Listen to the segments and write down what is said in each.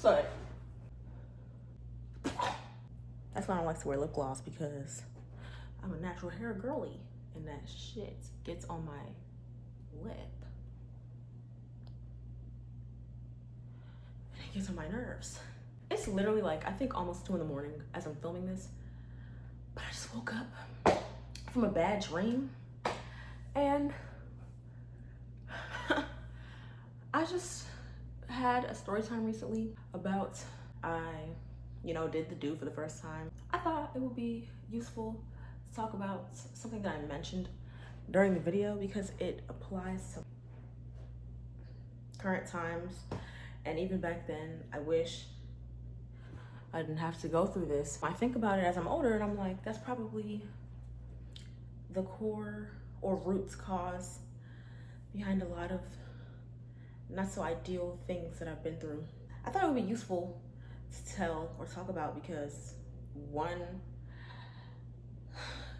Sorry. That's why I don't like to wear lip gloss, because I'm a natural hair girly and that shit gets on my lip. And it gets on my nerves. It's literally like, I think almost 2 in the morning as I'm filming this, but I just woke up from a bad dream and I just had a story time recently about did the do for the first time. I thought it would be useful to talk about something that I mentioned during the video because it applies to current times, and even back then, I wish I didn't have to go through this. I think about it as I'm older and I'm like, that's probably the core or root cause behind a lot of not so ideal things that I've been through. I thought it would be useful to tell or talk about because, one,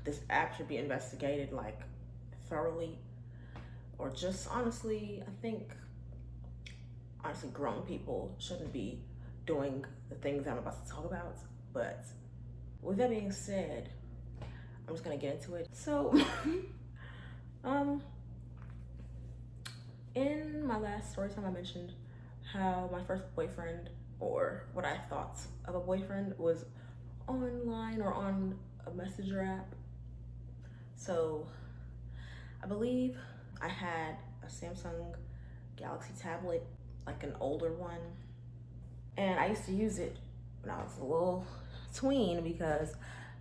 this app should be investigated like thoroughly, or just honestly, I think grown people shouldn't be doing the things I'm about to talk about. But with that being said, I'm just gonna get into it. So in my last story time, I mentioned how my first boyfriend, or what I thought of a boyfriend, was online or on a messenger app. So I believe I had a Samsung Galaxy tablet, like an older one, and I used to use it when I was a little tween because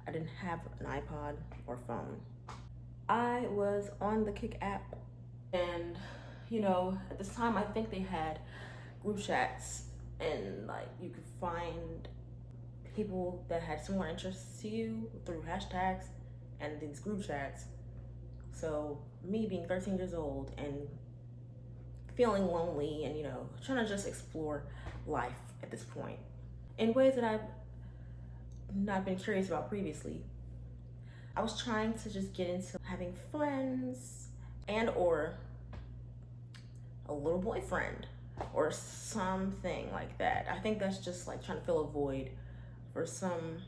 I didn't have an iPod or phone. I was on the Kick app, and at this time I think they had group chats, and like you could find people that had similar interests to you through hashtags and these group chats. So me being 13 years old and feeling lonely and trying to just explore life at this point in ways that I've not been curious about previously, I was trying to just get into having friends and or a little boyfriend or something like that. I think that's just like trying to fill a void for some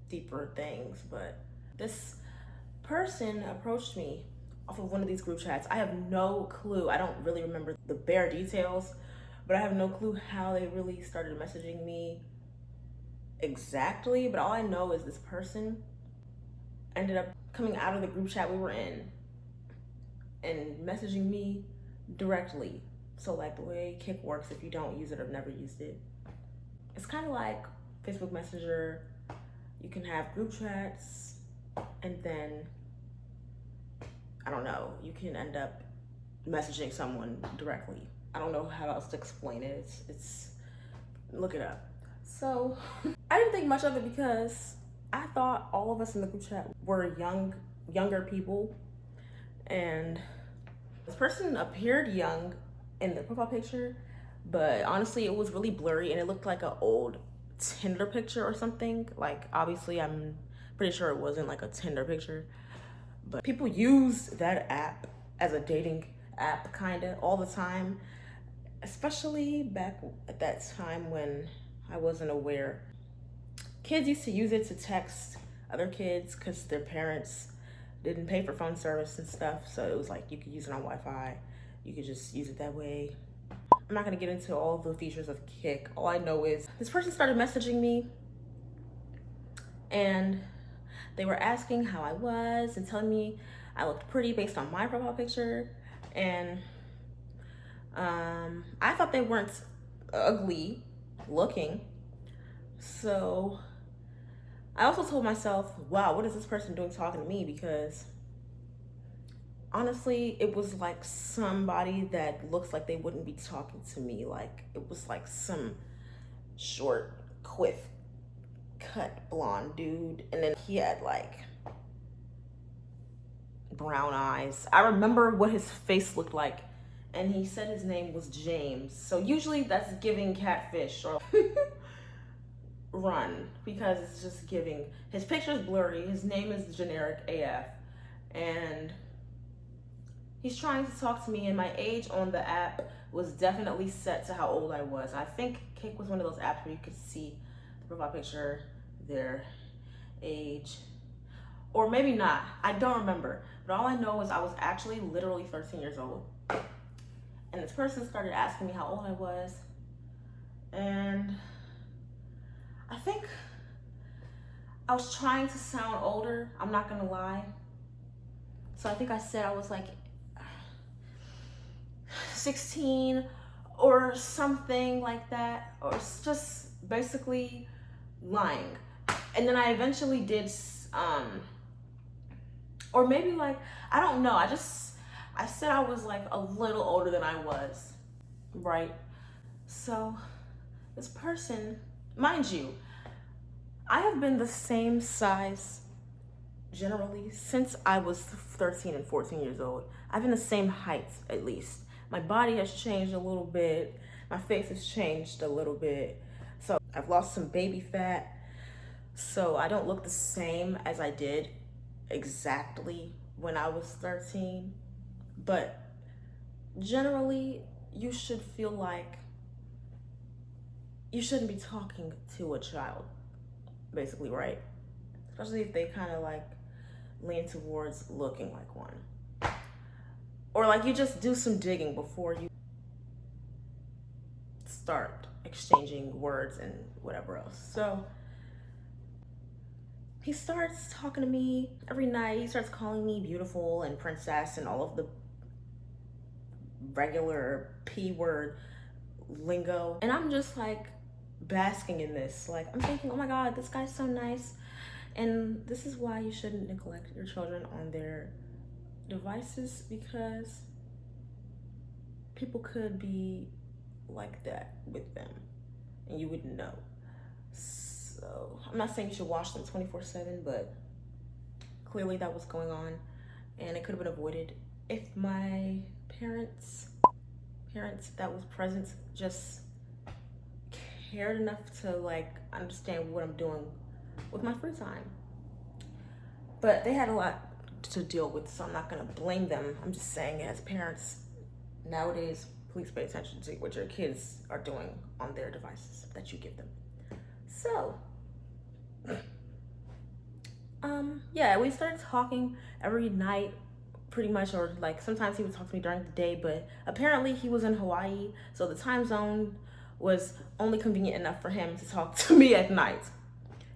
deeper things. But this person approached me off of one of these group chats. I have no clue. I don't really remember the bare details, but I have no clue how they really started messaging me exactly. But all I know is this person ended up coming out of the group chat we were in and messaging me directly. So like the way Kick works, if you don't use it or never used it, it's kind of like Facebook Messenger. You can have group chats, and then I don't know, you can end up messaging someone directly. I don't know how else to explain it. It's look it up. So I didn't think much of it because I thought all of us in the group chat were younger people, and this person appeared young in the profile picture, but honestly it was really blurry and it looked like an old Tinder picture or something. Like obviously I'm pretty sure it wasn't like a Tinder picture, but people use that app as a dating app kind of all the time, especially back at that time when I wasn't aware. Kids used to use it to text other kids because their parents didn't pay for phone service and stuff, so it was like you could use it on Wi-Fi. You could just use it that way. I'm not gonna get into all the features of Kick. All I know is this person started messaging me and they were asking how I was and telling me I looked pretty based on my profile picture. And I thought they weren't ugly looking. So I also told myself, wow, what is this person doing talking to me? Because honestly, it was like somebody that looks like they wouldn't be talking to me. Like it was like some short, quiff cut blonde dude, and then he had like brown eyes. I remember what his face looked like, and he said his name was James. So usually that's giving catfish or run, because it's just giving. His picture's blurry, his name is generic AF, and He's trying to talk to me, and my age on the app was definitely set to how old I was. I think Kick was one of those apps where you could see the profile picture, their age, or maybe not. I don't remember. But all I know is I was actually literally 13 years old. And this person started asking me how old I was. And I think I was trying to sound older. I'm not gonna lie. So I think I said I was like 16 or something like that, or just basically lying. And then I eventually did, or maybe like, I don't know. I said I was like a little older than I was, right? So this person, mind you, I have been the same size generally since I was 13 and 14 years old. I've been the same height at least. My body has changed a little bit. My face has changed a little bit. So I've lost some baby fat. So I don't look the same as I did exactly when I was 13. But generally, you should feel like you shouldn't be talking to a child, basically, right? Especially if they kind of like lean towards looking like one. Or like you just do some digging before you start exchanging words and whatever else. So he starts talking to me every night. He starts calling me beautiful and princess and all of the regular P word lingo. And I'm just like basking in this. Like I'm thinking, oh my God, this guy's so nice. And this is why you shouldn't neglect your children on their devices, because people could be like that with them and you wouldn't know. So I'm not saying you should watch them 24/7, but clearly that was going on and it could have been avoided if my parents that was present just cared enough to like understand what I'm doing with my free time. But they had a lot to deal with, so I'm not gonna blame them. I'm just saying, as parents nowadays, please pay attention to what your kids are doing on their devices that you give them. So yeah, we started talking every night pretty much, or like sometimes he would talk to me during the day, but apparently he was in Hawaii, so the time zone was only convenient enough for him to talk to me at night.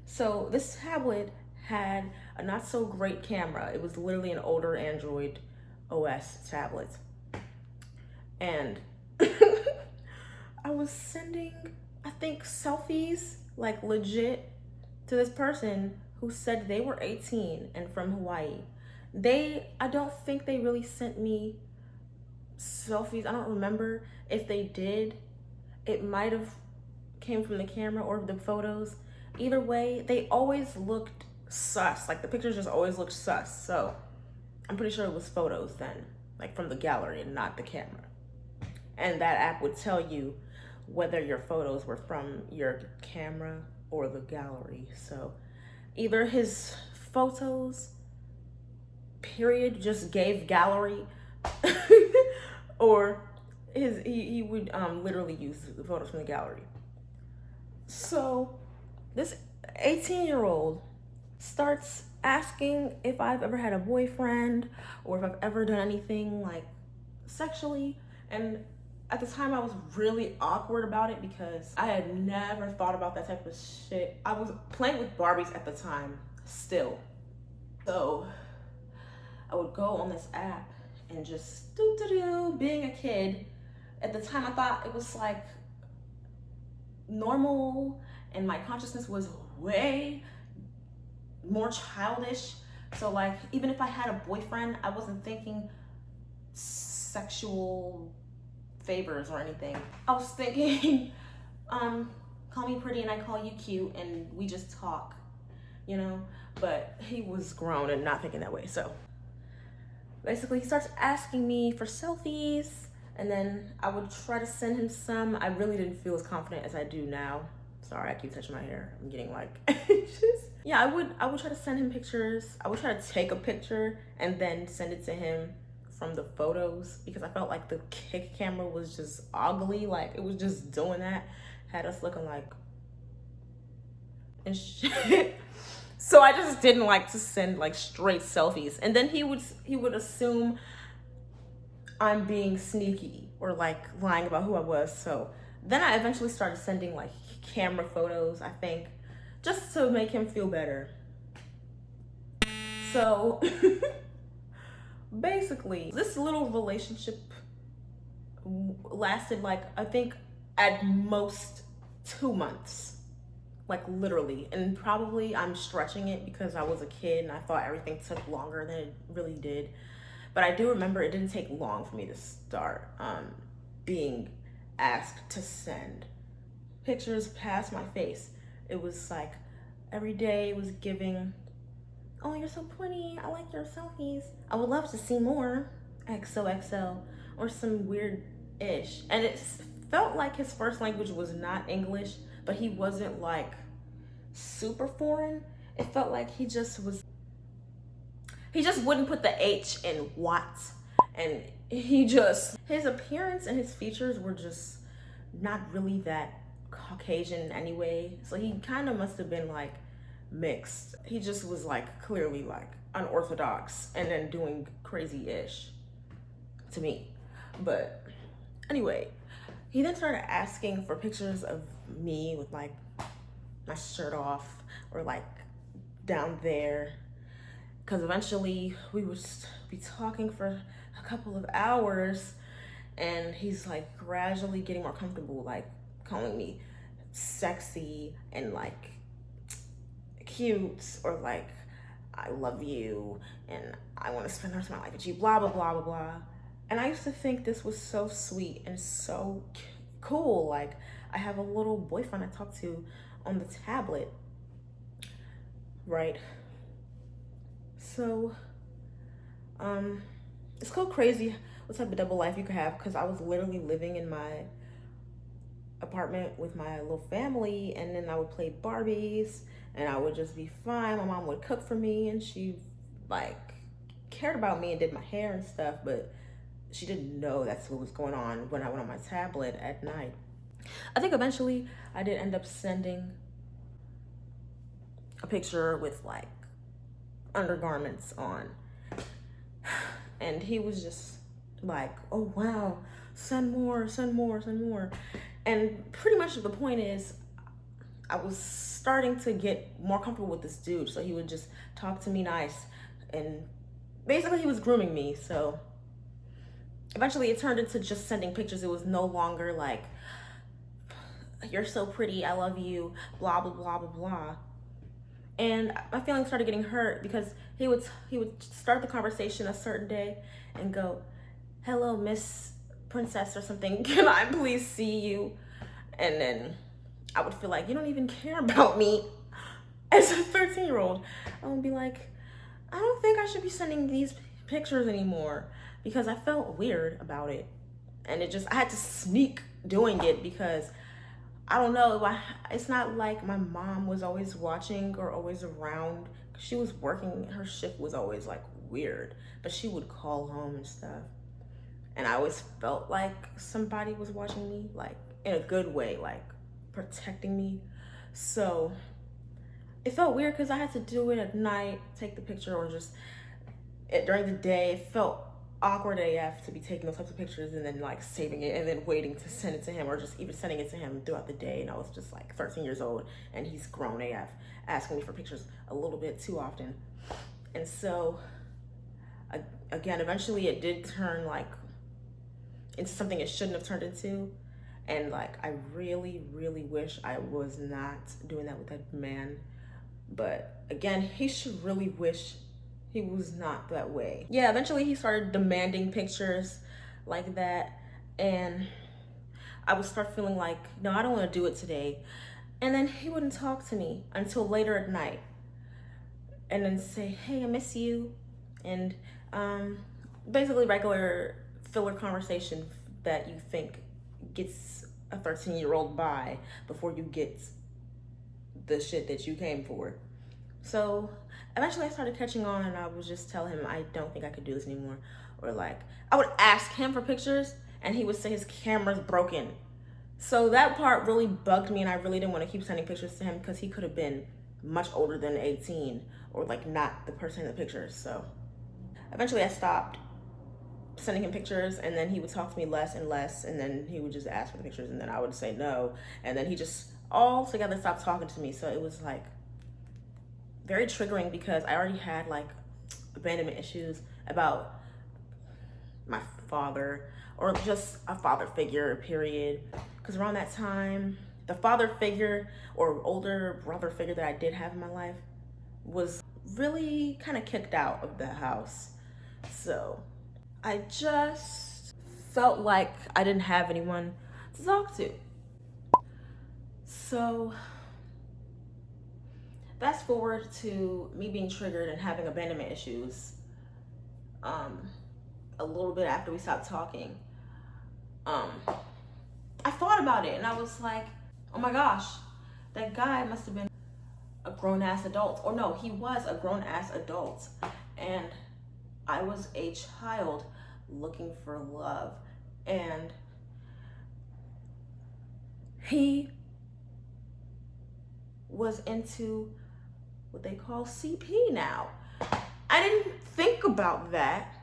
So this tablet had a not so great camera. It was literally an older Android OS tablet. And I was sending, I think, selfies, like legit, to this person who said they were 18 and from Hawaii. I don't think they really sent me selfies. I don't remember if they did. It might have came from the camera or the photos. Either way, they always looked sus. Like the pictures just always looked sus. So I'm pretty sure it was photos then, like from the gallery and not the camera. And that app would tell you whether your photos were from your camera or the gallery. So either his photos, period, just gave gallery, or he would literally use the photos from the gallery. So this 18-year-old starts asking if I've ever had a boyfriend or if I've ever done anything like sexually. And at the time I was really awkward about it because I had never thought about that type of shit. I was playing with Barbies at the time still. So I would go on this app and just being a kid. At the time I thought it was like normal and my consciousness was way more childish. So like even if I had a boyfriend, I wasn't thinking sexual favors or anything. I was thinking call me pretty and I call you cute and we just talk, you know. But he was grown and not thinking that way. So basically he starts asking me for selfies, and then I would try to send him some. I really didn't feel as confident as I do now. Sorry, I keep touching my hair. I'm getting like anxious. Yeah, I would try to send him pictures. I would try to take a picture and then send it to him from the photos because I felt like the camera was just ugly. Like it was just doing that, had us looking like and shit. So I just didn't like to send like straight selfies. And then he would assume I'm being sneaky or like lying about who I was. So then I eventually started sending like camera photos, I think, just to make him feel better. So basically, this little relationship lasted like, I think at most 2 months, like literally. And probably I'm stretching it because I was a kid and I thought everything took longer than it really did. But I do remember it didn't take long for me to start being asked to send pictures past my face. It was like every day it was giving, oh, you're so pretty, I like your selfies, I would love to see more, XOXO, or some weird ish. And it felt like his first language was not English, but he wasn't like super foreign. It felt like he just wouldn't put the H in what. And his appearance and his features were just not really that Caucasian anyway. So he kind of must have been like mixed. He just was like clearly like unorthodox and then doing crazy-ish to me. But anyway, he then started asking for pictures of me with like my shirt off or like down there. Because eventually we would be talking for a couple of hours and he's like gradually getting more comfortable, like calling me sexy and like cute or like I love you and I want to spend the rest of my life with you, blah, blah, blah, blah, blah. And I used to think this was so sweet and so cool. Like I have a little boyfriend I talk to on the tablet, right? So, it's so crazy what type of double life you could have because I was literally living in my apartment with my little family and then I would play Barbies and I would just be fine. My mom would cook for me and she like cared about me and did my hair and stuff, but she didn't know that's what was going on when I went on my tablet at night. I think eventually I did end up sending a picture with like undergarments on and he was just like, oh wow, send more, send more, send more. And pretty much the point is I was starting to get more comfortable with this dude, so he would just talk to me nice and basically he was grooming me. So eventually it turned into just sending pictures. It was no longer like, you're so pretty, I love you, blah blah blah blah blah. And my feelings started getting hurt because he would start the conversation a certain day and go, hello, Miss Princess or something, can I please see you? And then I would feel like, you don't even care about me. As a 13-year-old, I would be like, I don't think I should be sending these pictures anymore because I felt weird about it. And I had to sneak doing it because I don't know, it's not like my mom was always watching or always around. She was working, her shift was always like weird, but she would call home and stuff. And I always felt like somebody was watching me, like in a good way, like protecting me. So it felt weird because I had to do it at night, take the picture, or just during the day. It felt awkward AF to be taking those types of pictures and then like saving it and then waiting to send it to him or just even sending it to him throughout the day. And I was just like 13 years old and he's grown AF, asking me for pictures a little bit too often. And so again, eventually it did turn like into something it shouldn't have turned into. And like, I really, really wish I was not doing that with that man. But again, he should really wish he was not that way. Yeah, eventually he started demanding pictures like that. And I would start feeling like, no, I don't want to do it today. And then he wouldn't talk to me until later at night. And then say, hey, I miss you. And basically regular filler conversation that you think gets a 13-year-old by before you get the shit that you came for. So eventually I started catching on and I would just tell him I don't think I could do this anymore. Or like, I would ask him for pictures and he would say his camera's broken. So that part really bugged me, and I really didn't want to keep sending pictures to him because he could have been much older than 18 or like not the person in the pictures. So eventually I stopped sending him pictures, and then he would talk to me less and less, and then he would just ask for the pictures, and then I would say no, and then he just altogether stopped talking to me. So it was like very triggering because I already had like abandonment issues about my father, or just a father figure, period. Because around that time, the father figure or older brother figure that I did have in my life was really kind of kicked out of the house. So I just felt like I didn't have anyone to talk to. So fast forward to me being triggered and having abandonment issues. A little bit after we stopped talking, I thought about it and I was like, oh my gosh, that guy must have been a grown ass adult. Or no, he was a grown ass adult. And I was a child looking for love. And he was into what they call CP now. I didn't think about that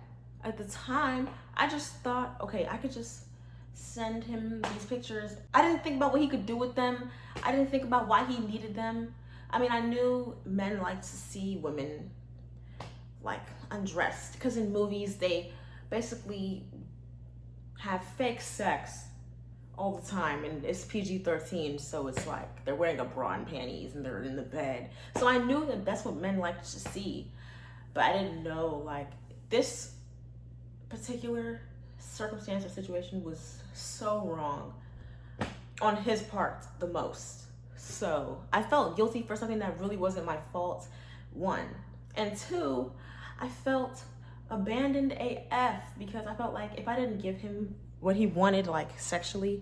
at the time. I just thought, okay, I could just send him these pictures. I didn't think about what he could do with them. I didn't think about why he needed them. I mean, I knew men like to see women like undressed because in movies they basically have fake sex all the time, and it's PG-13, so it's like they're wearing a bra and panties and they're in the bed. So I knew that that's what men like to see, but I didn't know like this particular circumstance or situation was so wrong on his part the most. So I felt guilty for something that really wasn't my fault, one. And two, I felt abandoned AF because I felt like if I didn't give him what he wanted, like sexually,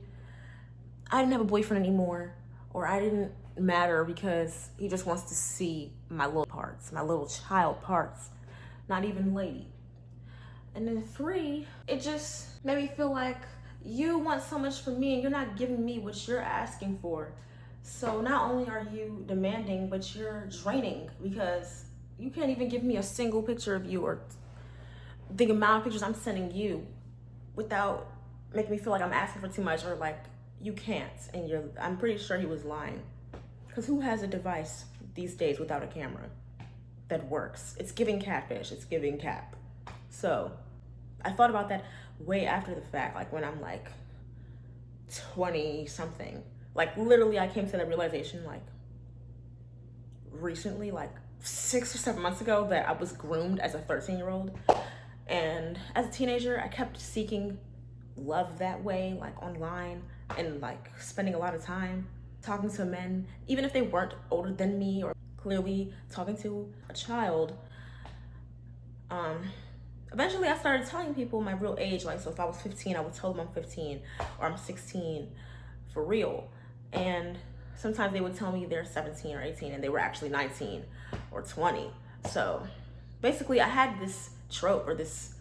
I didn't have a boyfriend anymore, or I didn't matter because he just wants to see my little parts, my little child parts, not even lady. And then three, it just made me feel like you want so much from me and you're not giving me what you're asking for. So not only are you demanding, but you're draining because you can't even give me a single picture of you or the amount of pictures I'm sending you without making me feel like I'm asking for too much, or like you can't. And I'm pretty sure he was lying. Because who has a device these days without a camera that works? It's giving catfish, it's giving cap. So I thought about that way after the fact, like when I'm like 20 something. Like literally I came to that realization like recently, like 6 or 7 months ago, that I was groomed as a 13-year-old. And as a teenager, I kept seeking love that way, like online, and like spending a lot of time talking to men, even if they weren't older than me, or clearly talking to a child. Eventually I started telling people my real age. Like, so if I was 15, I would tell them I'm 15 or I'm 16 for real. And sometimes they would tell me they're 17 or 18 and they were actually 19 or 20. So basically I had this trope, or this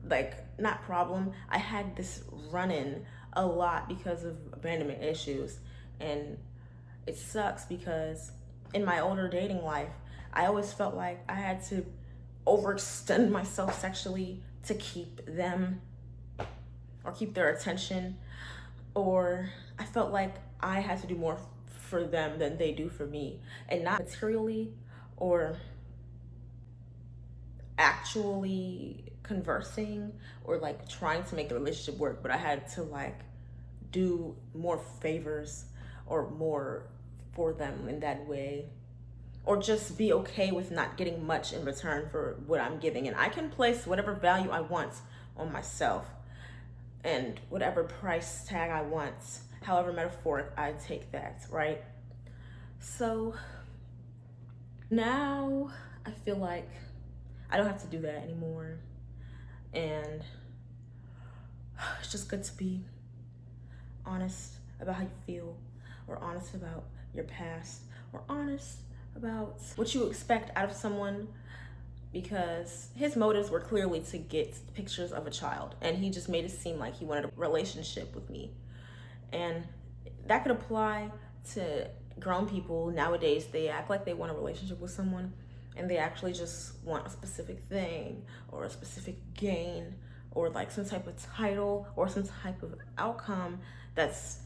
like not problem, I had this run-in a lot because of abandonment issues. And it sucks because in my older dating life, I always felt like I had to overextend myself sexually to keep them or keep their attention, or I felt like I had to do more for them than they do for me, and not materially or actually conversing or like trying to make the relationship work, but I had to like do more favors or more for them in that way, or just be okay with not getting much in return for what I'm giving. And I can place whatever value I want on myself and whatever price tag I want, however metaphoric I take that, right? So now I feel like I don't have to do that anymore. And it's just good to be honest about how you feel, or honest about your past, or honest about what you expect out of someone because his motives were clearly to get pictures of a child, and he just made it seem like he wanted a relationship with me. And that could apply to grown people nowadays. They act like they want a relationship with someone, and they actually just want a specific thing or a specific gain or like some type of title or some type of outcome that's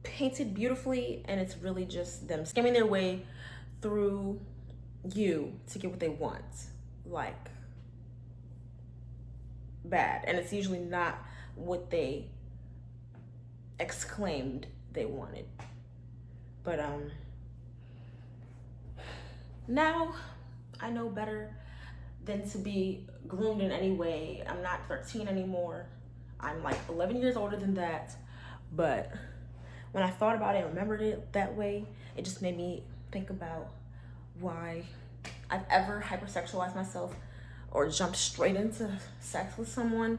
painted beautifully, and it's really just them skimming their way through you to get what they want, like bad. And it's usually not what they exclaimed they wanted. But now I know better than to be groomed in any way. I'm not 13 anymore. I'm like 11 years older than that. But when I thought about it and remembered it that way, it just made me think about why I've ever hypersexualized myself or jumped straight into sex with someone,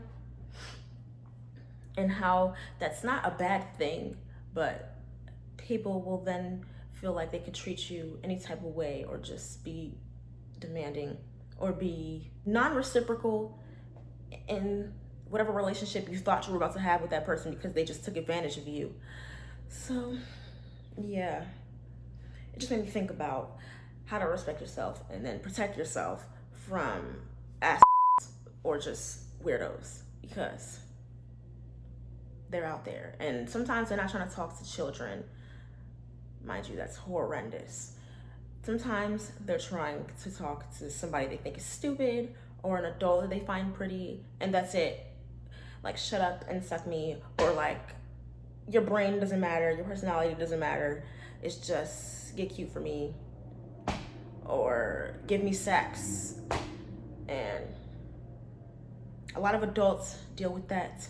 and how that's not a bad thing, but people will then feel like they could treat you any type of way or just be demanding or be non-reciprocal in whatever relationship you thought you were about to have with that person, because they just took advantage of you. So yeah, it just made me think about how to respect yourself and then protect yourself from ass or just weirdos, because they're out there. And sometimes they're not trying to talk to children. Mind you, that's horrendous. Sometimes they're trying to talk to somebody they think is stupid or an adult that they find pretty, and that's it. Like, shut up and suck me, or like, your brain doesn't matter, your personality doesn't matter, it's just get cute for me, or give me sex. And a lot of adults deal with that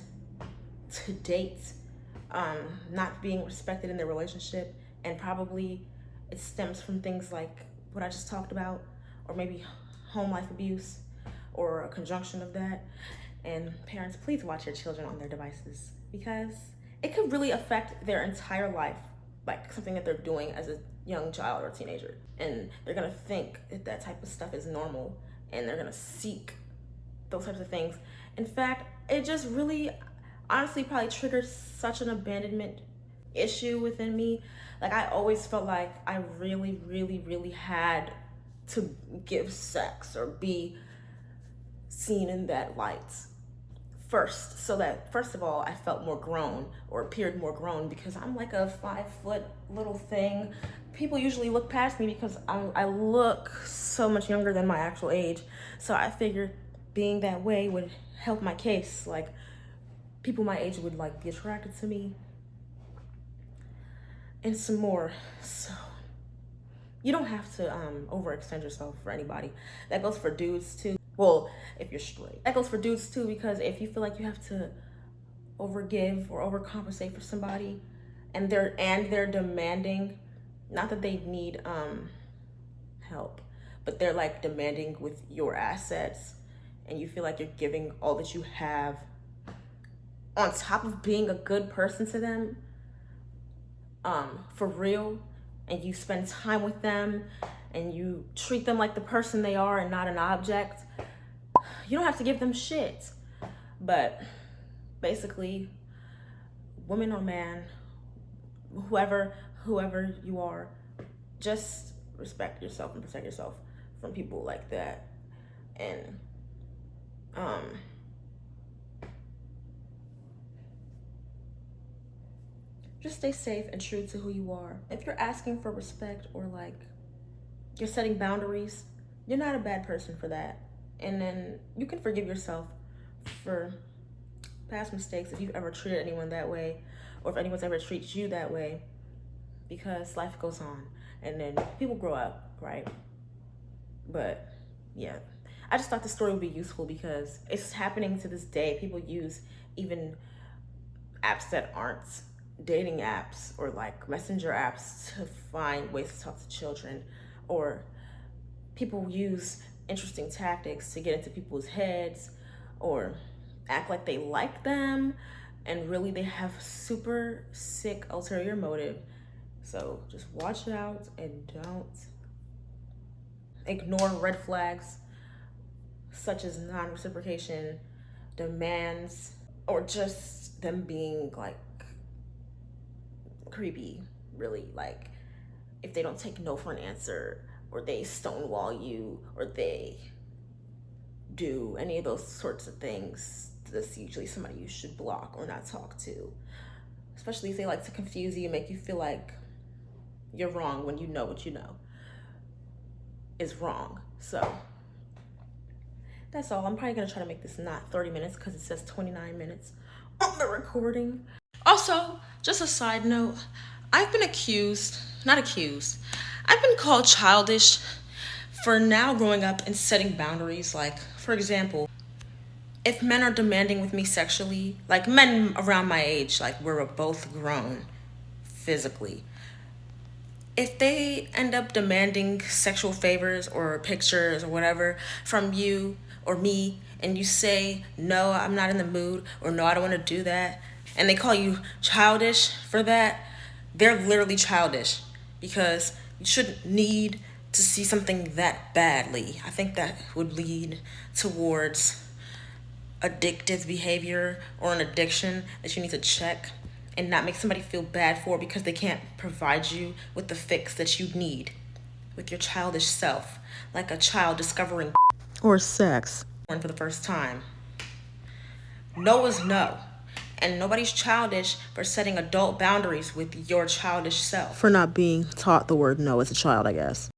to date, not being respected in their relationship, and probably it stems from things like what I just talked about, or maybe home life abuse or a conjunction of that. And parents, please watch your children on their devices, because it could really affect their entire life, like something that they're doing as a young child or teenager. And they're gonna think that that type of stuff is normal, and they're gonna seek those types of things. In fact, it just really honestly probably triggers such an abandonment issue within me. Like, I always felt like I really had to give sex or be seen in that light first, so that first of all I felt more grown or appeared more grown, because I'm like a 5-foot little thing. People usually look past me because I look so much younger than my actual age. So I figured being that way would help my case. Like, people my age would like be attracted to me and some more. So you don't have to overextend yourself for anybody. That goes for dudes too. Well, if you're straight, that goes for dudes too, because if you feel like you have to overgive or overcompensate for somebody, and they're demanding, not that they need help, but they're like demanding with your assets, and you feel like you're giving all that you have on top of being a good person to them, for real, and you spend time with them and you treat them like the person they are and not an object, you don't have to give them shit. But basically, woman or man, whoever you are, just respect yourself and protect yourself from people like that. And just stay safe and true to who you are. If you're asking for respect, or like you're setting boundaries, you're not a bad person for that. And then you can forgive yourself for past mistakes if you've ever treated anyone that way, or if anyone's ever treated you that way, because life goes on and then people grow up, right? But yeah, I just thought the story would be useful because it's happening to this day. People use even apps that aren't dating apps or like messenger apps to find ways to talk to children, or people use interesting tactics to get into people's heads or act like they like them, and really they have super sick ulterior motive. So just watch out and don't ignore red flags such as non-reciprocation, demands, or just them being like creepy, really. Like if they don't take no for an answer, or they stonewall you, or they do any of those sorts of things, that's usually somebody you should block or not talk to. Especially if they like to confuse you and make you feel like you're wrong when you know what you know is wrong. So that's all. I'm probably gonna try to make this not 30 minutes because it says 29 minutes on the recording. Also, just a side note, I've been I've been called childish for now growing up and setting boundaries. Like, for example, if men are demanding with me sexually, like men around my age, like we're both grown physically, if they end up demanding sexual favors or pictures or whatever from you or me, and you say, no, I'm not in the mood, or no, I don't want to do that, and they call you childish for that, they're literally childish, because you shouldn't need to see something that badly. I think that would lead towards addictive behavior or an addiction that you need to check and not make somebody feel bad for because they can't provide you with the fix that you need with your childish self, like a child discovering or sex for the first time. No is no, and nobody's childish for setting adult boundaries with your childish self. For not being taught the word no as a child, I guess.